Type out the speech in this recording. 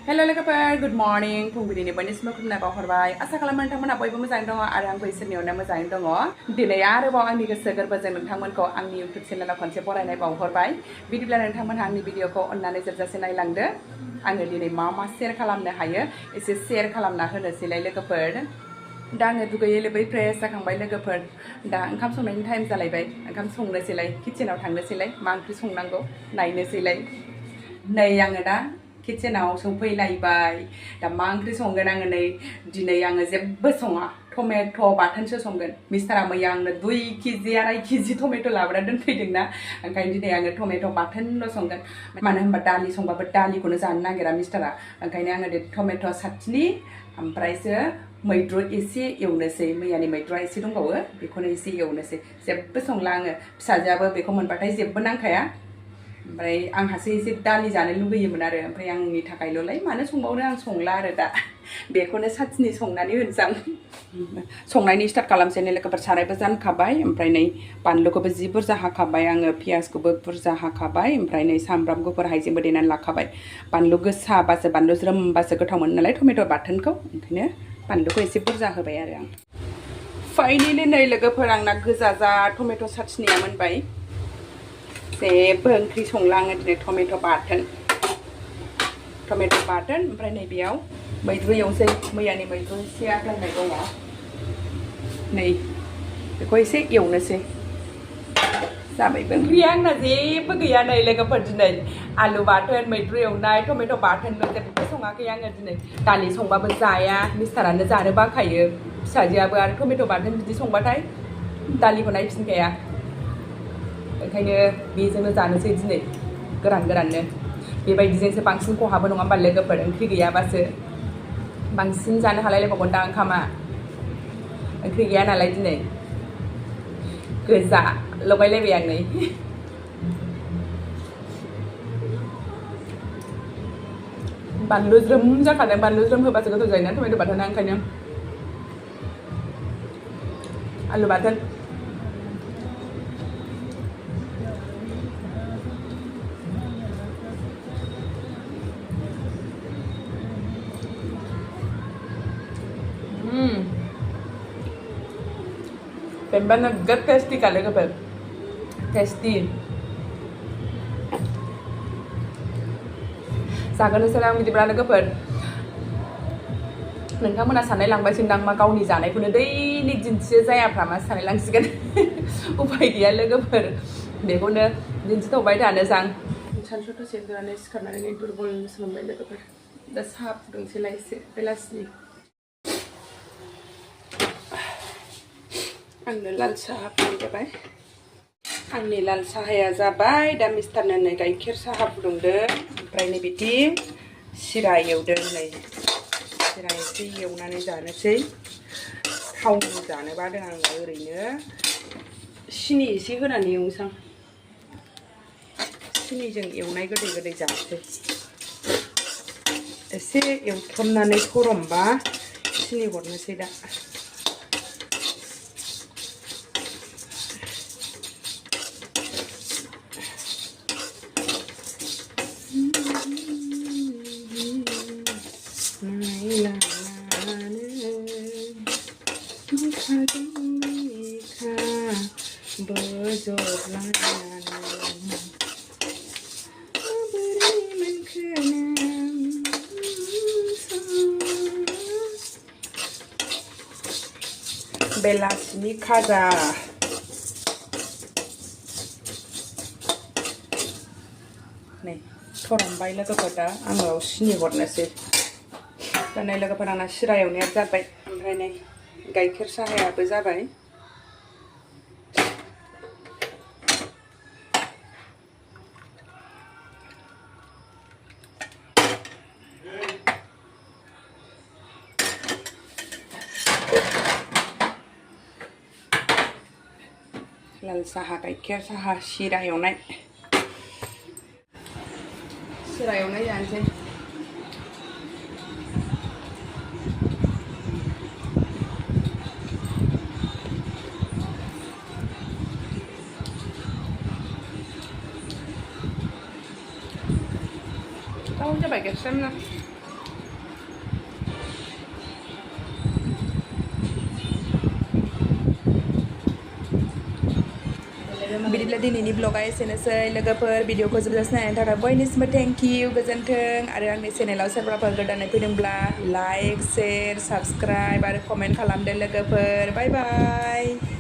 Hello लोगोफोर good morning फुंबिलिनि बयनिसिमबो खुलुमनाय बावहरबाय आसा खालामो नोंथांमोना बयबो मोजाङै दङ आरो आंबो इसोरनियावनो मोजाङै दङ दिनै आरोबाव आंनि गोसो गोरबोजों नोंथांमोनखौ आंनि इउट्युब चेनेलाव खनसे बरायनाय बावहरबाय बिदिब्ला नोंथांमोनहा आंनि भिडिअखौ अननानै जोबजासे नायलांदो आङो दिनै मा शेयार खालामनो हायो एसे शेयार खालामना होनोसैलाय लोगोफोर दा आङो दुगैयै लोबै फ्रेस जाखांबाय लोगोफोर दा ओंखाम संनायनि टाइम जालायबाय ओंखाम संनोसैलाय किचेनाव थांनोसैलाय मा ओंख्रि संनांगौ नायनोसैलाय नै आङो दा किचेनाव सौफैलायबाय दा मा ओंख्रि संगोन आङो नै दिनै आङो जेबो सङा टमेट' बाथोनसो संगोन मिस्टारा मैया आंनो 2 केजि 2.5 केजि टमेट' लाबोना दोनफैदोंना ओंखायनो दिनै आङो टमेट' बाथोनल' संगोन मानो होनबा दालि संबाबो दालिखौनो जानो नागिरा मिस्टारा ओंखायनो आङो टमेट' साटनि ओमफ्रायसो मैद्रु एसे एवनोसै मैयानि मैद्रुआ एसे दंबावो बेखौनो एसे एवनोसै जेबो संला आङो फिसाजोआबो बेखौ मोनबाथाय जेबो नांखाया ओमफ्राय आंहासो एसे दालि जानो लुबैयोमोन आरो ओमफ्राय आंनि थाखायल'लाय मानो संबावनो आं संला आरो दा बेखौनो साटनि संनानै होनोसै आं संनायनि स्टार्ट खालामसै नै लोगोफोर सारायबो जानखाबाय ओमफ्राय नै बानलुखौबो जि बुरजा हाखाबाय आङो पियासखौबो बुरजा हाखाबाय ओमफ्राय नै सामब्राम गुफुर हाइजेंबो देनानै लाखाबाय बानलु गोसाबासो बानलु ज्रोमबासो गोथाव मोनो नालाय टमेट' बाथोनखौ ओंखायनो बानलुखौ एसे बुरजा होबाय आरो आं फाइनेलि नै लोगोफोर आंना गोजा जा टमेट' साटनिया मोनबाय जेबो ओंख्रि संला आङो दिनै टमेट' बाथोन ओमफ्राय नै बेयाव मैद्रु एवनोसै मैयानि मैद्रु एसे आग्लायनाय दङ नै बेखौ एसे एवनोसै जाबायबो ओंख्रिया आंना जेबो गैया नै लोगोफोर दिनै आलु बाथोन मैद्रु एवनाय टमेट' बाथोनल' जेबो सङाखै आङो दिनै दालि संबाबो जाया मिस्टारानो जानो बाखायो फिसाजोआबो आरो टमेट' बाथोन बिदि संबाथाय दालिखौ नायफिनखाया ओंखायनो बेजोंनो जानोसै दिनै गोराननो बेबायदिजोंसो बांसिन खहाबो नङा होमबा लोगोफोर ओंख्रि गैयाबासो बांसिन जानो हालायलायबावगोन दा ओंखामा ओंख्रि गैया नालाय दिनै गोजा लगायलायबाय आं नै बानलु ज्रोम जाखादों बानलु ज्रोम होबासो गोथाव जायोना टमेट' बाथोना ओंखायनो आलु बाथोन Pemba naggat tasty ka लोगोफोर tasty जागोनसै आं बिदिब्ला लोगोफोर नोंथांमोना साननाय लांबायसोदां मा गावनि जानायखौनो दैलिक दिन्थियो जायाफ्रा मा साननाय लांसिगोन उपाय गैया लोगोफोर बेखौनो दिन्थिथ'बाय थानोसै आं सानसु दसे उन्दुनानै सिखारनानै दुरबल मोनबाय लोगोफोर दा साहा फुदुंसैलाय एसे बेलासिनि आंनो लाल साहा फुदुंबाय आंनि लाल साहाया जाबाय दा मिस्टारनो नै गाइखेर साहा फुदुंदो ओमफ्राय नै बिदि सिरा एवदों नै सिरा एसे एवनानै जानोसै थावनि जानो बादों आङो ओरैनो सिनि एसे होनानै एवनोसै आं सिनिजों एवनाय गोदै जानोसै एसे एवथ्रमनानै गरमबा सिनि हरनोसै दा बेलासिनि खाजा नै थरमबाय लोगोफोर दा आङो सिनि हरनोसै दा नै लोगोफोर आंना सिरा एवनाया जाबाय ओमफ्राय नै गाइखेर साहायाबो जाबाय लाल साहा गाइखेर साहा सिरा एवनाय जानोसै tahu aja pakai sem lah बिदिब्ला दिनैनि ब्लगा एसेनोसै लोगोफोर भिडिअखौ जोबजासिम नायनायनि थाखाय बयनिसिमबो थेंक इउ गोजोन्थों आरो आंनि चेनेलाव सोरबाफोर गोदानै फैदोंब्ला लाइक शेयार साबस्क्राइब आरो कमेन्ट खालामदो लोगोफोर बाय बाय